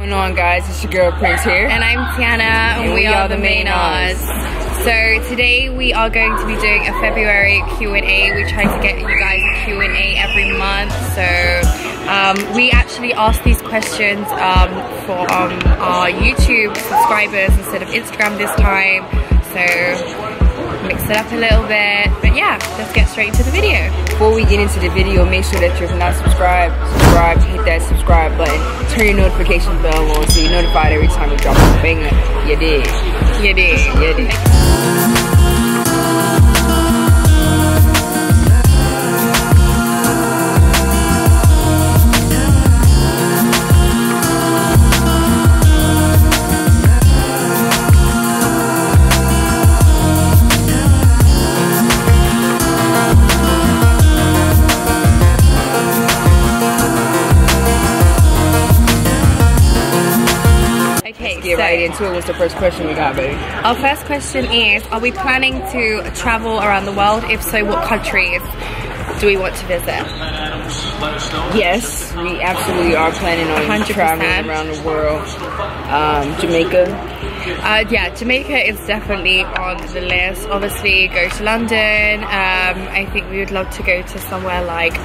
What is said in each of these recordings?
What's going on, guys? It's your girl Prince here. And I'm Tiana, and we are the Main Oz. So today we are going to be doing a February Q&A. We try to get you guys a Q&A every month. So we actually asked these questions for our YouTube subscribers instead of Instagram this time. So mix it up a little bit, but yeah, let's get straight into the video. Before we get into the video, make sure that you're not subscribed, hit that subscribe button, turn your notification bell on so you're notified every time we drop a banger. You dig? You dig? You dig? Get right into it. What's the first question we got, baby? Our first question is, are we planning to travel around the world? If so, what countries do we want to visit? Yes, we absolutely are planning on 100%. traveling around the world. Jamaica. Yeah, Jamaica is definitely on the list. Obviously, go to London. I think we would love to go to somewhere like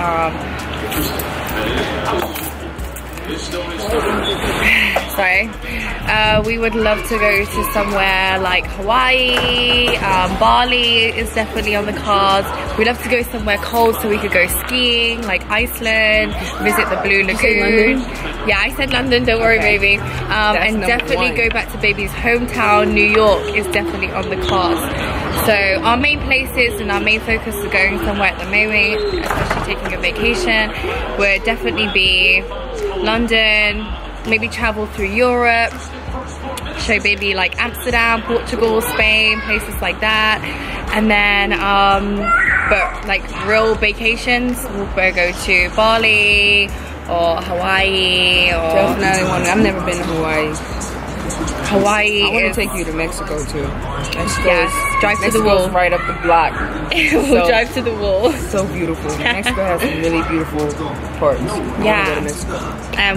we would love to go to somewhere like Hawaii. Bali is definitely on the cards. We'd love to go somewhere cold so we could go skiing, like Iceland, visit the Blue Lagoon. Yeah, I said London, don't worry, baby. And definitely go back to baby's hometown. New York is definitely on the cards. So our main places and our main focus is going somewhere at the moment, especially taking a vacation, would definitely be London, maybe travel through Europe, show baby like Amsterdam, Portugal, Spain, places like that. And then but like real vacations, we'll go to Bali or Hawaii or Definitely one. I've never been to Hawaii. Hawaii. I want to take you to Mexico too. Yes, drive to the wall. Right up the block. We'll drive to the wall. So beautiful. Mexico has some really beautiful parts. Yeah.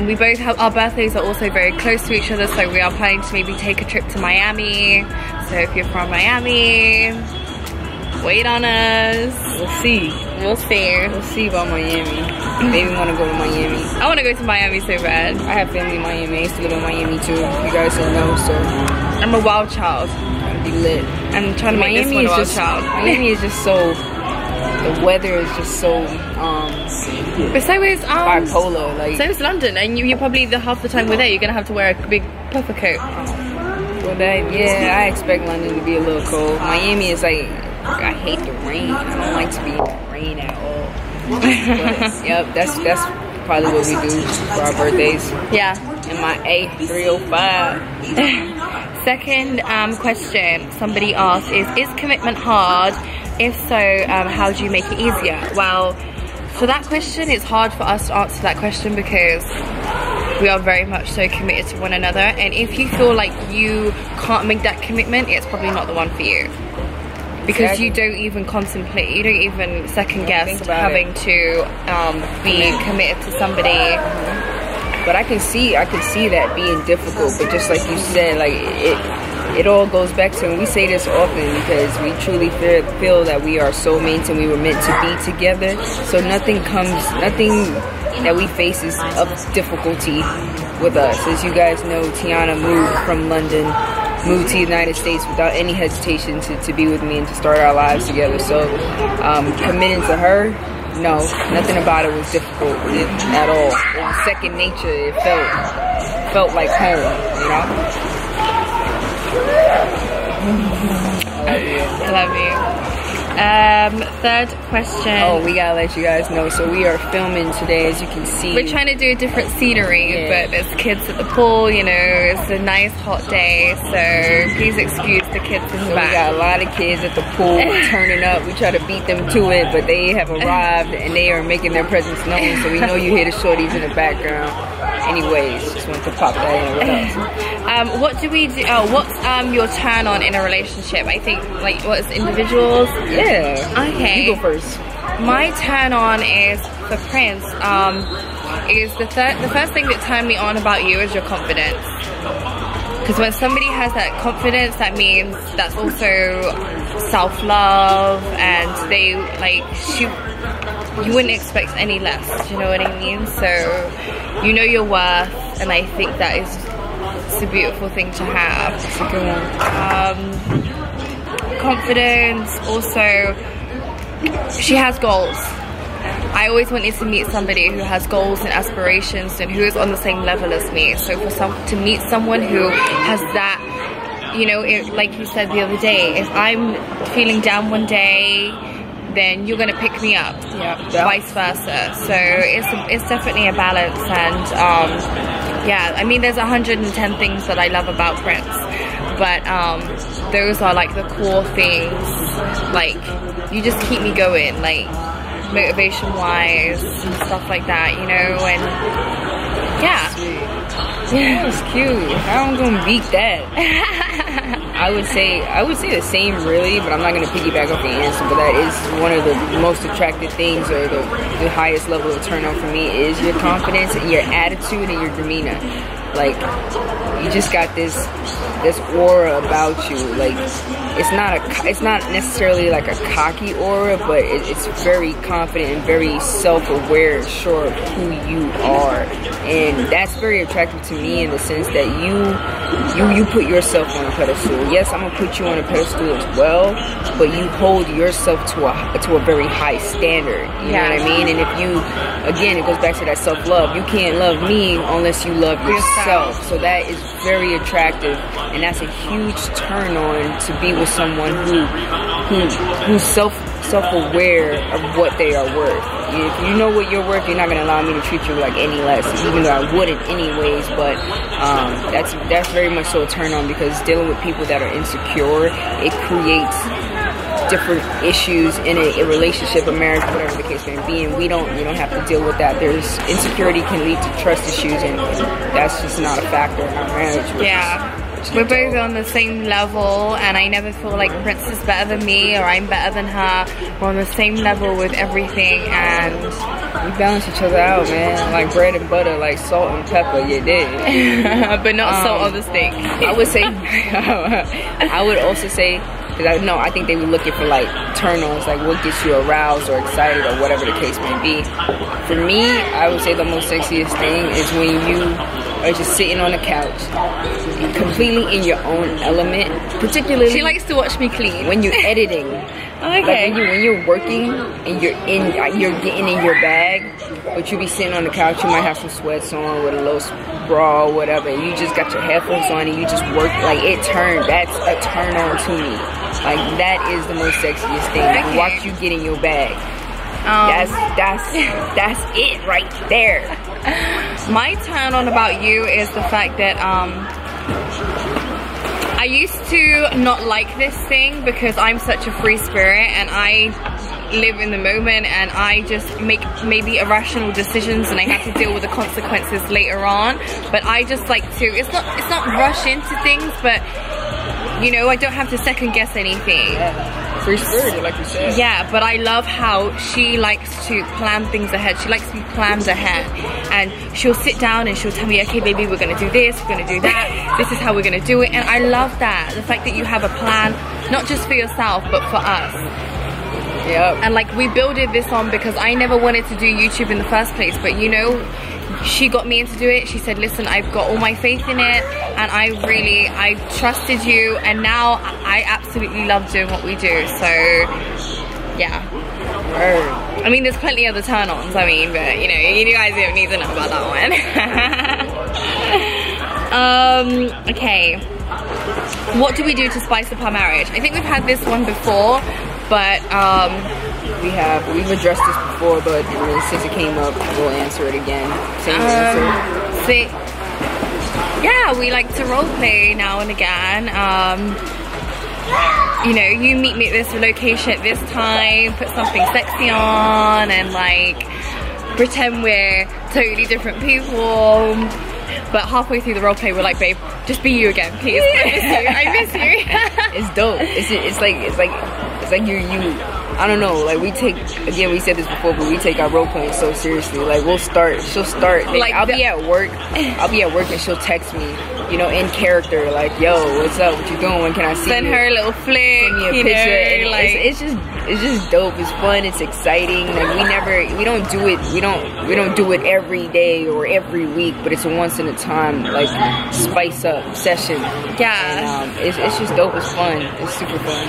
We both have, our birthdays are also very close to each other, so we are planning to maybe take a trip to Miami. So if you're from Miami, wait on us. We'll see. We'll see. We'll see about Miami. Maybe want to go to Miami. I want to go to Miami so bad. I have family in Miami. I used to live in Miami too. You guys don't know, so I'm a wild child. I'd be lit. I'm trying to make this one a wild child. Miami is just so. The weather is just so. But so is bipolar. Like so is London, and you probably half the time we're there, you're gonna have to wear a big puffer coat. Well, yeah, I expect London to be a little cold. Miami is like. I hate the rain. I don't like to be in the rain at all. But, yep, that's probably what we do for our birthdays. Yeah. In my A305. Second question somebody asked is commitment hard? If so, how do you make it easier? Well, for that question, it's hard for us to answer that question because we are very much so committed to one another. And if you feel like you can't make that commitment, it's probably not the one for you. Because you don't even contemplate, you don't even second guess having to be committed to somebody. But I can see that being difficult. But just like you said, like it all goes back to, and we say this often because we truly feel that we are soulmates and we were meant to be together. So nothing that we face is of difficulty with us. As you guys know, Tiana moved from London, moved to the United States without any hesitation to be with me and to start our lives together. So committing to her, no, nothing about it was difficult at all. It was second nature. It felt like home, you know? I love you. Third question. Oh, we gotta let you guys know. So we are filming today, as you can see. We're trying to do a different scenery, but there's kids at the pool, you know, it's a nice hot day, so please excuse the kids in the back. We got a lot of kids at the pool turning up. We try to beat them to it, but they have arrived and they are making their presence known, so we know you hear the shorties in the background. Anyways, just wanted to pop that in. What else? What do we do? Oh, what's your turn on in a relationship? I think, like, what is individuals? Yeah. Okay. You go first. My turn on is for Prince. is the first thing that turned me on about you is your confidence. Because when somebody has that confidence, that means that's also self-love, and they like, you wouldn't expect any less, do you know what I mean? So you know your worth, and I think that is, it's a beautiful thing to have. It's a good one. Confidence, also, she has goals. I always wanted to meet somebody who has goals and aspirations and who is on the same level as me. So to meet someone who has that, you know, like you said the other day, if I'm feeling down one day, then you're gonna pick me up. Yeah. Vice versa. So it's definitely a balance, and yeah, I mean, there's 110 things that I love about Prince, but those are like the core things. Like, you just keep me going, like motivation wise and stuff like that, you know, and yeah. Sweet. Yeah, that's cute. How I'm gonna beat that? I would say the same, really, but I'm not gonna piggyback off the answer. But that is one of the most attractive things, or the highest level of turn on for me, is your confidence and your attitude and your demeanor. Like, you just got this aura about you. Like, it's not necessarily like a cocky aura, but it's very confident and very self-aware and sure of who you are, and that's very attractive to me in the sense that you put yourself on a pedestal. Yes, I'm gonna put you on a pedestal as well, but you hold yourself to a very high standard. You know what I mean? And if you, again, it goes back to that self-love. You can't love me unless you love yourself. So that is very attractive, and that's a huge turn on to be with someone who's self-aware of what they are worth. If you know what you're worth, you're not gonna allow me to treat you like any less, even though I wouldn't anyways. But that's very much so a turn on, because dealing with people that are insecure, it creates different issues in a relationship, a marriage, whatever the case may be, and we don't have to deal with that. There's insecurity can lead to trust issues, and that's just not a factor in our marriage. Yeah. We're both on the same level, and I never feel like Prince is better than me or I'm better than her. We're on the same level with everything, and we balance each other out, man. Like bread and butter, like salt and pepper, you did. But not salt on the steak. I would say, I would also say, because I think they were looking for like turn-ons, like what gets you aroused or excited or whatever the case may be. For me, I would say the most sexiest thing is when you are just sitting on the couch, completely in your own element. Particularly, she likes to watch me clean when you're editing. Okay. Like when you're working and you're getting in your bag, but you be sitting on the couch. You might have some sweats on with a little bra or whatever, and you just got your headphones on and you just work. Like that's a turn on to me. Like, that is the most sexiest thing. Okay. Watch you get in your bag. That's it right there. My turn on about you is the fact that I used to not like this thing because I'm such a free spirit and I live in the moment and I just make maybe irrational decisions and I have to deal with the consequences later on. But I just like to, it's not rush into things, but you know, I don't have to second guess anything. Yeah. Free spirit, like you said. Yeah, but I love how she likes to plan things ahead. She likes to be planned ahead. And she'll sit down and she'll tell me, okay, baby, we're gonna do this, we're gonna do that. This is how we're gonna do it. And I love that. The fact that you have a plan, not just for yourself, but for us. Yep. And like, we builded this on because I never wanted to do YouTube in the first place, but you know, she got me into do it. She said, listen, I've got all my faith in it and I trusted you, and now I absolutely love doing what we do. So yeah. I mean, there's plenty of other turn-ons, I mean, but you know, you guys don't need to know about that one. Okay, what do we do to spice up our marriage? I think we've had this one before, but we've addressed this before, but since it came up, we'll answer it again. Same answer. Yeah, we like to role play now and again. You know, you meet me at this location at this time, put something sexy on, and like pretend we're totally different people. But halfway through the role play, we're like, babe, just be you again, please. I miss you. It's dope. It's like you're you. I don't know, like we take, again, we said this before, but we take our role playing so seriously. Like she'll start, like I'll be at work and she'll text me, you know, in character, like, yo, what's up, what you doing, when can I see Send you? her a little flick, Send me a picture, and like it's just dope. It's fun, it's exciting. Like we don't do it every day or every week, but it's a once in a time, like, spice up session. Yeah. And, it's just dope. It's fun. It's super fun.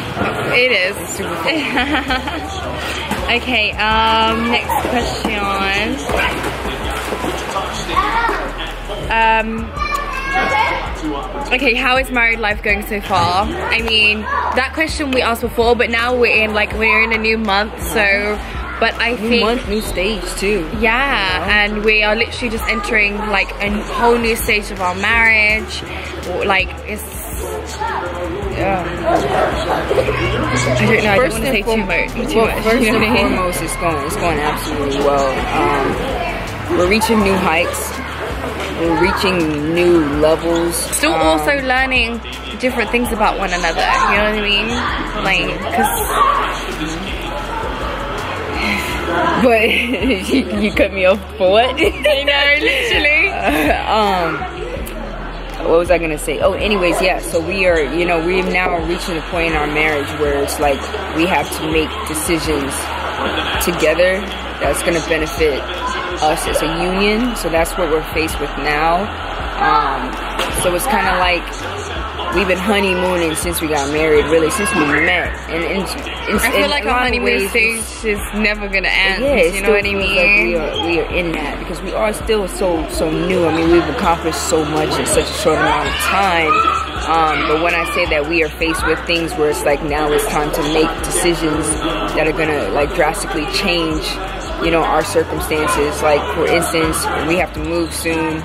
It is. It's super fun. Okay, next question. Okay, how is married life going so far? I mean, that question we asked before, but now we're in a new month, so, but I think... New month, new stage too. Yeah, and we are literally just entering like a whole new stage of our marriage. Like, it's... Yeah. I don't know, I don't want to say too much. First and foremost, it's going absolutely well. We're reaching new heights. We're reaching new levels. Still also learning different things about one another, you know what I mean? Like, But you cut me off for what? I know, literally. What was I gonna say? Oh, anyways, yeah, so we've now reaching a point in our marriage where it's like we have to make decisions together that's gonna benefit us as a union. So that's what we're faced with now. So it's kind of like we've been honeymooning since we got married, really, since we met. And I feel like our honeymoon stage is never gonna end. Yeah, you know what I mean? Like we are in that because we are still so new. I mean, we've accomplished so much in such a short amount of time. But when I say that we are faced with things where it's like now it's time to make decisions that are gonna like drastically change, you know, our circumstances. Like, for instance, we have to move soon.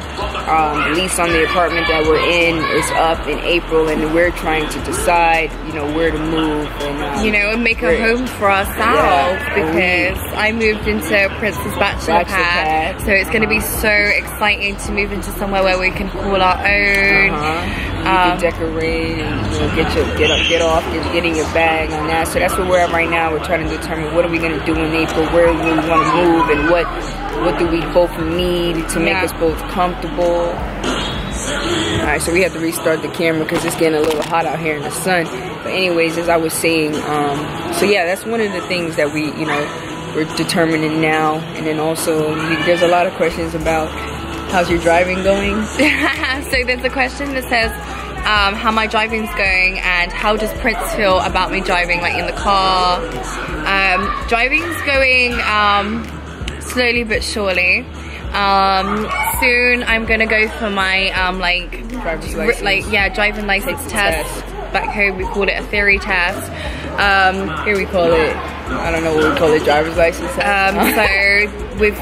The lease on the apartment that we're in is up in April, and we're trying to decide, you know, where to move and you know, and make a home for ourselves, because I moved into Prince's bachelor pad, so it's going to be so exciting to move into somewhere where we can call our own. You can decorate and, you know, get in your bag on that. So that's where we're at right now. We're trying to determine what are we going to do in April, where we want to move, and what do we both need to make us both comfortable. Alright, so we have to restart the camera because it's getting a little hot out here in the sun. But anyways, as I was saying, so yeah, that's one of the things that we're determining now. And then also, there's a lot of questions about how's your driving going? So there's a question that says, how my driving's going and how does Prince feel about me driving, like in the car. Driving's going slowly but surely. Soon I'm gonna go for my driving license test. Back home we call it a theory test. Here we call it, I don't know what we call it, driver's license test. So with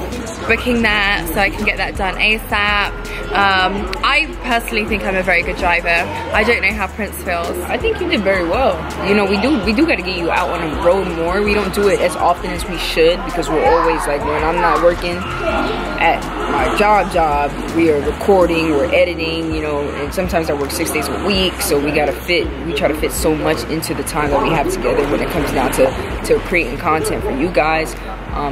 booking that, so I can get that done ASAP. I personally think I'm a very good driver. I don't know how Prince feels. I think you did very well. You know, we do got to get you out on the road more. We don't do it as often as we should because we're always like, when I'm not working at my job, we are recording, we're editing, you know, and sometimes I work 6 days a week, so we try to fit so much into the time that we have together when it comes down to creating content for you guys.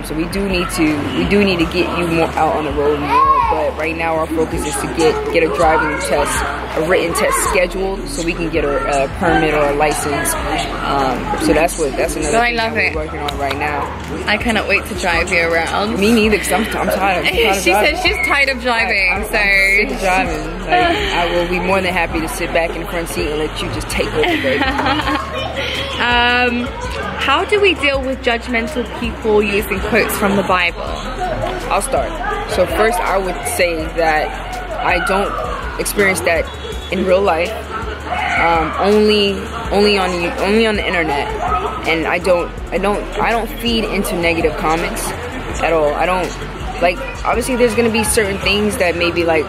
So we do need to get you more out on the road more, but right now our focus is to get a driving test, a written test scheduled, so we can get a permit or a license. So that's another thing that we're working on right now. I cannot wait to drive you around. Me neither, because I'm tired. She said she's tired of driving, I'm sick of driving. Like, I will be more than happy to sit back in the front seat and let you just take over, baby. How do we deal with judgmental people using quotes from the Bible? I'll start. So first, I would say that I don't experience that in real life. Only on the internet, and I don't feed into negative comments at all. I like, obviously there's gonna be certain things that maybe like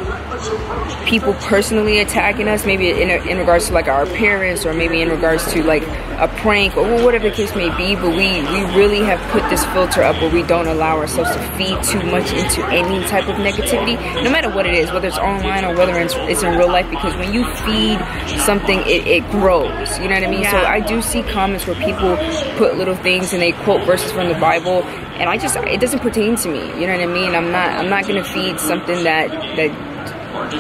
people personally attacking us, maybe in regards to like our appearance, or maybe in regards to like a prank, or whatever the case may be. But we really have put this filter up where we don't allow ourselves to feed too much into any type of negativity, no matter what it is, whether it's online or whether it's in real life, because when you feed something, it grows, you know what I mean? Yeah. So I do see comments where people put little things and they quote verses from the Bible, and it doesn't pertain to me, you know what I mean? I'm not gonna feed something that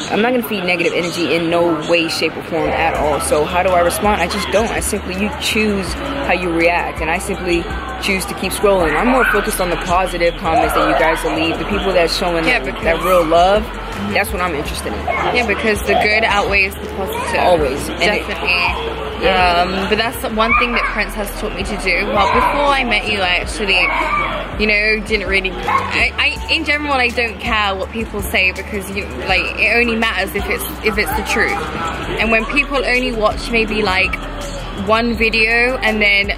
I'm not gonna feed negative energy in no way, shape, or form at all. So how do I respond? I just don't. You choose how you react, and I simply choose to keep scrolling. I'm more focused on the positive comments that you guys will leave, the people that's showing that real love. That's what I'm interested in. Yeah, because the good outweighs the positive. Always. Definitely. But that's one thing that Prince has taught me to do. Well, before I met you, I actually, you know, didn't really, in general, I don't care what people say, because it only matters if it's the truth. And when people only watch maybe like one video and then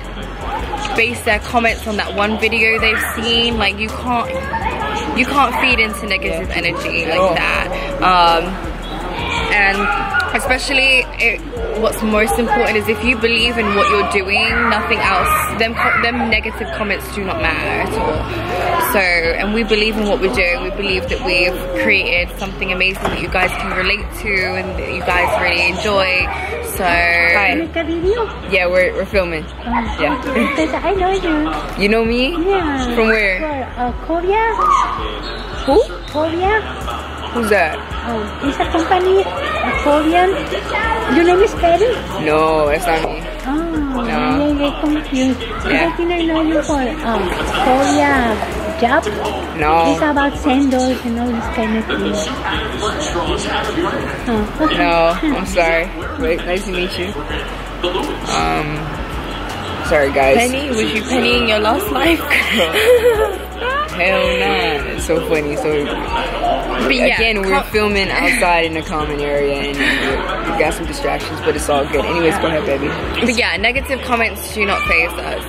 base their comments on that one video they've seen, like you can't feed into negative energy like that. And especially what's most important is if you believe in what you're doing, nothing else, them negative comments do not matter at all. So, and we believe in what we're doing. We believe that we've created something amazing that you guys can relate to and that you guys really enjoy. So, hi. Yeah, we're filming. Yeah. Because I know you. You know me? Yeah. From where? Korea. Who? Korea. Who's that? It's a company, Korean. Your name is Perry? No, that's not me. Oh, No. I get confused. Yeah. I didn't know you for Korea job. No. It's about $10 and all this kind of things. Oh. No, I'm sorry. Wait, nice to meet you. Sorry guys. Penny, was you Penny in your last life? Hell nah. It's so funny. So But yeah, again, we're filming outside in the common area, and we got some distractions, but it's all good. Anyways, go ahead, baby. But yeah, negative comments do not faze us.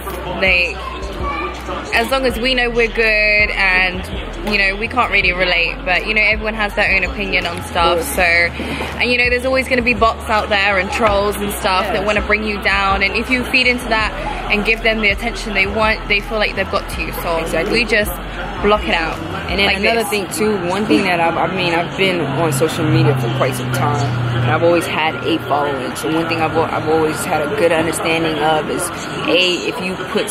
As long as we know we're good, and you know, we can't really relate, but you know, everyone has their own opinion on stuff. So, and you know, there's always going to be bots out there and trolls and stuff that want to bring you down, and if you feed into that and give them the attention they want, they feel like they've got to you. So we just block it out. And then like another this. thing too, one thing that I've been on social media for quite some time, and I've always had a following. So one thing I've always had a good understanding of is, if you put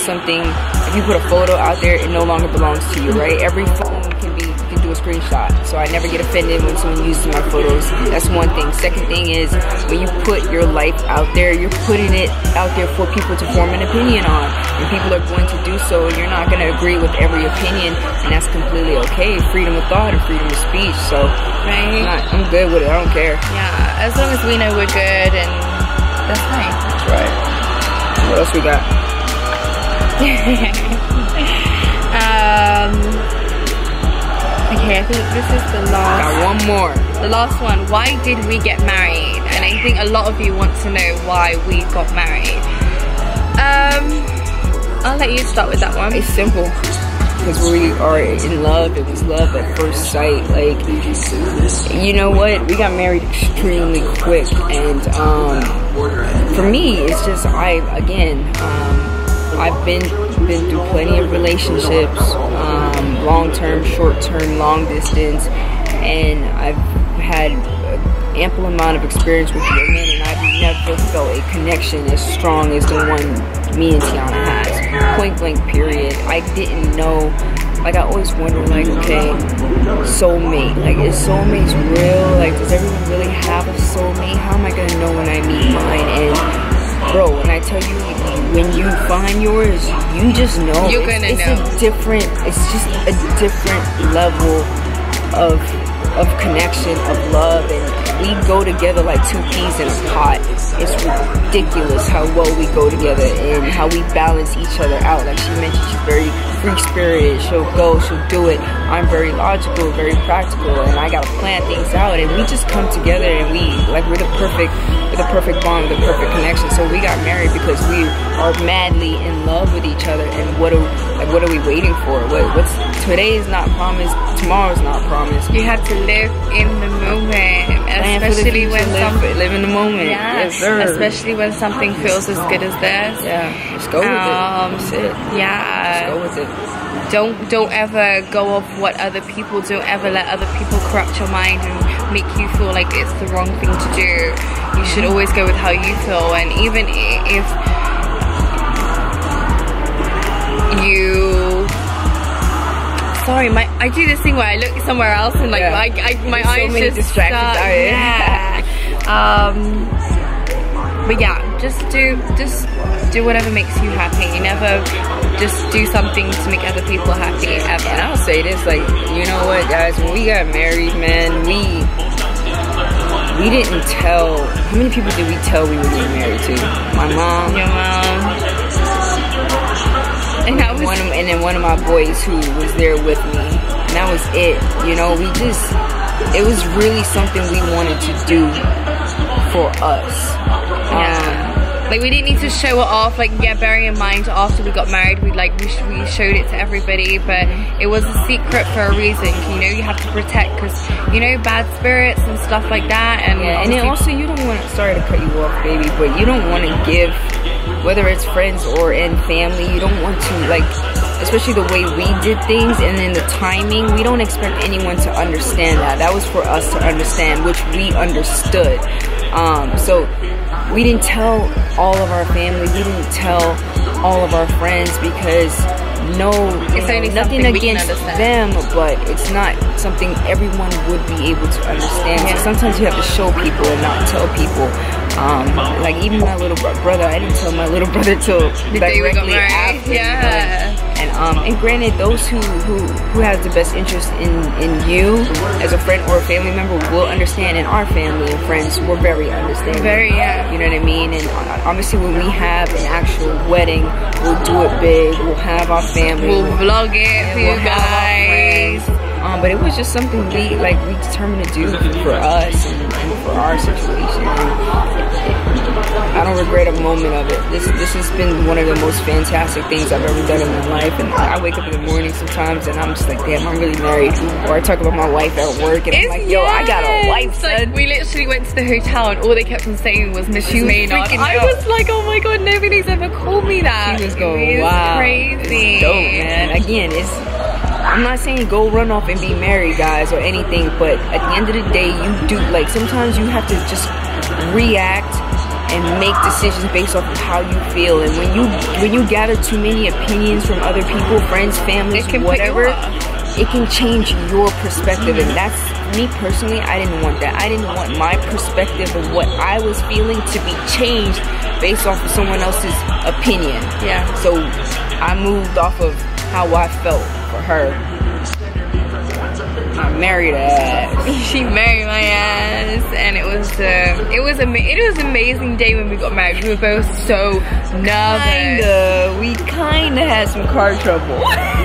a photo out there, it no longer belongs to you, right? Every phone can do a screenshot. So I never get offended when someone uses my photos. That's one thing. Second thing is, when you put your life out there, you're putting it out there for people to form an opinion on. And people are going to do so. You're not going to agree with every opinion, and that's completely okay. Freedom of thought and freedom of speech. So I'm good with it. I don't care. Yeah, as long as we know we're good, and that's fine. That's right. What else we got? Okay, I think this is the last. Got one more. The last one. Why did we get married? And I think a lot of you want to know why we got married. I'll let you start with that one. It's simple. Because we are in love. It was love at first sight. Like, you know what? We got married extremely quick, and for me, it's just I've been through plenty of relationships, long-term, short-term, long-distance, and I've had an ample amount of experience with women, and I've never felt a connection as strong as the one me and Tiana has. Point blank period. I didn't know, like, I always wonder, like, okay, soulmate, like, is soulmates real? Like, does everyone really have a soulmate? How am I gonna know when I meet mine? And bro, when I tell you, when you find yours, you just know. You're gonna know. It's just a different level of connection, of love, and we go together like two peas in a pot. It's ridiculous how well we go together and how we balance each other out. Like she mentioned, she's very free-spirited. She'll go, she'll do it. I'm very logical, very practical, and I gotta plan things out. And we just come together, and we're the perfect bond, the perfect connection. So we got married because we are madly in love with each other. And what are we waiting for? What's today is not promised, tomorrow's not promised. You have to live in the moment, especially when live in the moment. Yes, sir. Especially when something feels as good as this. Yeah, just go with it. That's it. Yeah, just go with it. Don't ever go off what other people do. Don't ever let other people corrupt your mind and make you feel like it's the wrong thing to do. You should always go with how you feel, and even if you I do this thing where I look somewhere else and like my eyes so just start, but yeah, just do whatever makes you happy. You never just do something to make other people happy ever. And I'll say this, like, you know what, guys, when we got married, man, we didn't tell. How many people did we tell we were getting married to? My mom. Your mom. And that was and then one of my boys who was there with me. And that was it. You know, it was really something we wanted to do for us. Like, we didn't need to show it off. Like, yeah, bearing in mind after we got married, we showed it to everybody, but it was a secret for a reason. You know, you have to protect, because, you know, bad spirits and stuff like that. And and then also you don't want to, sorry to cut you off, baby, but you don't want to give, whether it's friends or in family, you don't want to, like, especially the way we did things and then the timing, we don't expect anyone to understand that. That was for us to understand, which we understood. So we didn't tell all of our family, we didn't tell all of our friends, because nothing against them, but it's not something everyone would be able to understand. So sometimes you have to show people and not tell people. Like even my little brother, I didn't tell my little brother till directly after. And granted, those who have the best interest in you as a friend or a family member will understand. And our family and friends were very understanding. You know what I mean? And obviously when we have an actual wedding, we'll do it big. We'll have our family. We'll vlog it for you guys. But it was just something we determined to do for us and for our situation. I don't regret a moment of it. This has been one of the most fantastic things I've ever done in my life. And I wake up in the morning sometimes and I'm just like, damn, I'm really married. Or I talk about my wife at work and I'm like, yo, I got a wife, son. Like, we literally went to the hotel and all they kept on saying was Mrs. Maynard. I was like, oh my god, nobody's ever called me that. She was going, wow, crazy. It's dope, man. Again, I'm not saying go run off and be married, guys, or anything, but at the end of the day, you do, like, sometimes you have to just react and make decisions based off of how you feel. And when you gather too many opinions from other people, friends, families, whatever, it can change your perspective. And that's me personally. I didn't want that. I didn't want my perspective of what I was feeling to be changed based off of someone else's opinion. So I moved off of how I felt for her. I married her ass. She married my ass, and it was an amazing day when we got married. We were both so nervous. We kinda had some car trouble.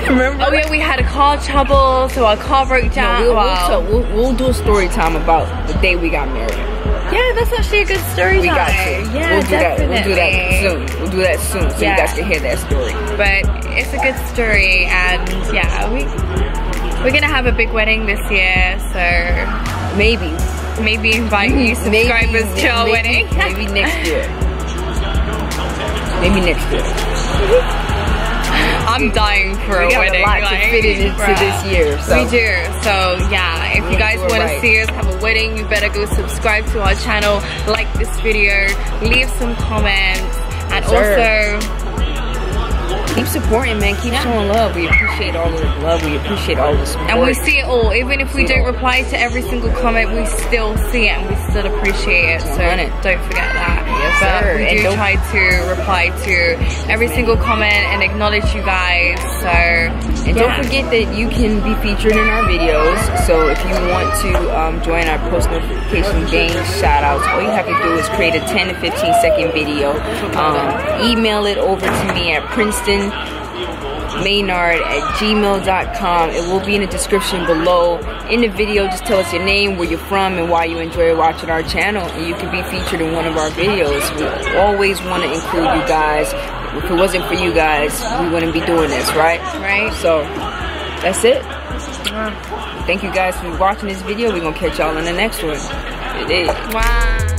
Remember? Oh yeah, we had a car trouble, so our car broke down. We'll do a story time about the day we got married. Yeah, that's actually a good story time. We got to. Yeah, We'll do that soon. So you guys can hear that story. But it's a good story, and yeah, we're gonna have a big wedding this year, so maybe invite new subscribers to our wedding. Maybe next year. I'm dying for a wedding. We got a lot to fit into this year. So. We do. So yeah, if you guys want to see us have a wedding, you better go subscribe to our channel, like this video, leave some comments, and also keep supporting, man. Keep showing love. We appreciate all the love. We appreciate all the support. And we see it all. Even if we don't reply to every single comment, we still see it and we still appreciate it. So don't forget that. But we do try to reply to every single comment and acknowledge you guys. So don't forget that you can be featured in our videos. So if you want to join our post notification gang shout outs, all you have to do is create a 10 to 15 second video. Email it over to me at PrincetonMaynard@gmail.com. It will be in the description below. In the video, just tell us your name, where you're from, and why you enjoy watching our channel, and you can be featured in one of our videos. We always want to include you guys. If it wasn't for you guys, we wouldn't be doing this, right? Right. So that's it. Thank you guys for watching this video. We're gonna catch y'all in the next one. It is. Wow.